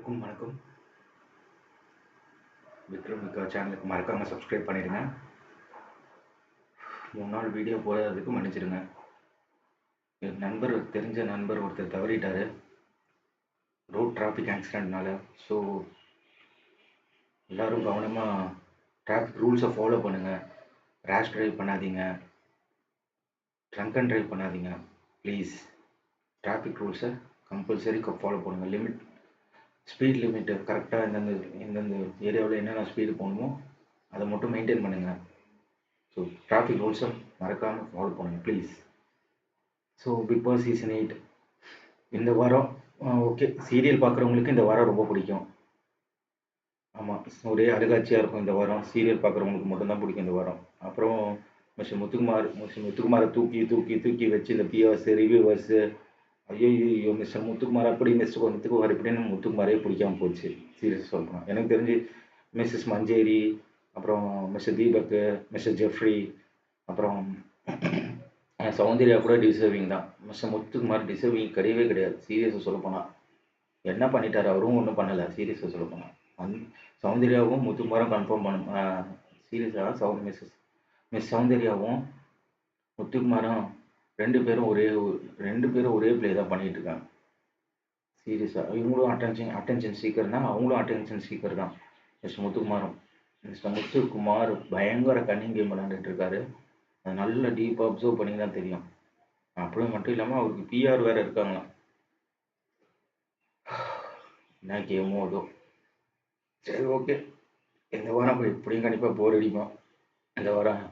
வணக்கம். விக்ரம் விக்கா சேனலுக்கு மறக்காமல் சப்ஸ்கிரைப் பண்ணிடுங்க. 3 நாள் வீடியோ போடாததுக்கு மன்னிச்சிடுங்க. என் தெரிஞ்ச நண்பர் ஒருத்தர் தவறிட்டார் ரோட் டிராஃபிக் ஆக்சிடென்ட்னால. ஸோ எல்லோரும் கவனமாக டிராஃபிக் ரூல்ஸை ஃபாலோ பண்ணுங்கள். ரேஷ் ட்ரைவ் பண்ணாதீங்க, ட்ரங்க் அண்ட் ட்ரைவ் பண்ணாதீங்க. ப்ளீஸ் டிராஃபிக் ரூல்ஸை கம்பல்சரி ஃபாலோ பண்ணுங்கள். ஸ்பீட் லிமிட்டு கரெக்டாக இந்தந்த ஏரியாவில் என்னென்ன ஸ்பீடு போகணுமோ அதை மட்டும் மெயின்டைன் பண்ணுங்கள். ஸோ டிராஃபிக் ரூல்ஸை மறக்காமல் ஃபாலோ பண்ணுங்கள் please. So Bigg Boss season 8 இந்த வாரம் ஓகே. சீரியல் பார்க்குறவங்களுக்கு இந்த வாரம் ரொம்ப பிடிக்கும். ஆமாம், ஒரே அழுகாட்சியாக இருக்கும் இந்த வாரம். சீரியல் பார்க்குறவங்களுக்கு மட்டும்தான் பிடிக்கும் இந்த வாரம். அப்புறம் மிஸ்டர் முத்துக்குமாரை தூக்கி தூக்கி தூக்கி வச்சு இந்த பிஎஸ் ரிவ்யூவர்ஸு, ஐயோ மிஸ்டர் முத்துக்குமார் அப்படி, மிஸ்டர் முத்துக்குமார் இப்படின்னு முத்துக்குமாரே பிடிக்காமல் போச்சு. சீரியஸ் சொல்லணும், எனக்கு தெரிஞ்சு மிஸ்ஸஸ் மஞ்சேரி, அப்புறம் மிஸ்டர் தீபக், மிஸ்டர் ஜெஃப்ரி, அப்புறம் சௌந்தர்யா கூட டிசர்விங் தான். மிஸ்டர் முத்துக்குமார் டிசர்விங் கிடையவே கிடையாது. சீரியஸாக சொல்லப்போனால் என்ன பண்ணிட்டார், அவரும் ஒன்றும் பண்ணலை. சீரியஸாக சொல்லப்போனால் சௌந்தர்யாவும் முத்துக்குமாரும் கன்ஃபார்ம் பண்ண சீரியஸாக மிஸ் சௌந்தர்யாவும் முத்துக்குமாரும் ரெண்டு பேரும் ஒரே ப்ளே தான் பண்ணிகிட்டு இருக்காங்க. சீரியஸாக இவங்களும் அட்டென்ஷன் சீக்கர் தான், அவங்களும் அட்டென்ஷன் சீக்கர் தான். மிஸ்டர் முத்துக்குமார் பயங்கர கன்னிங் கேம் விளையாண்டுட்டு இருக்காரு. அது நல்லா டீப்பாக அப்சர்வ் பண்ணி தான் தெரியும். அப்படியே மட்டும் இல்லாமல் அவருக்கு பிஆர் வேறு இருக்காங்க. என்ன கேமோ அதோ. சரி ஓகே, இந்த வாரம் எப்படியும் கண்டிப்பாக போர் அடிக்கும். இந்த வாரம்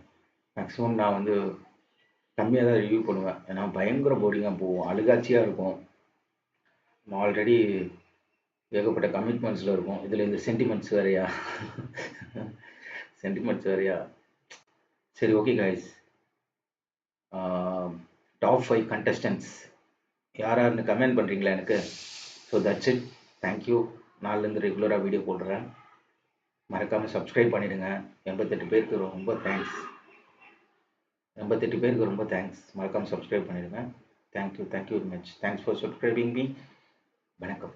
மேக்ஸிமம் நான் கம்மியாக தான் ரிவ்யூ பண்ணுவேன். ஏன்னா பயங்கர போரிங்காக போகும், அழுகாட்சியாக இருக்கும். ஆல்ரெடி ஏகப்பட்ட கமிட்மெண்ட்ஸில் இருக்கும். இதில் இந்த சென்டிமெண்ட்ஸ் வேறையா சரி ஓகே கைஸ், டாப் 5 கண்டஸ்டன்ட்ஸ் யாருன்னு கமெண்ட் பண்ணுறீங்களா எனக்கு? So that's it, thank you. நாளிலேருந்து ரெகுலராக வீடியோ போடுறேன். மறக்காமல் சப்ஸ்கிரைப் பண்ணிவிடுங்க. 88 பேருக்கு ரொம்ப தேங்க்ஸ். 88 பேருக்கு ரொம்ப தேங்க்ஸ். மறக்காமல் சப்ஸ்கிரைப் பண்ணிவிடுங்க. Thank you very much. Thanks for subscribing me. வணக்கம்.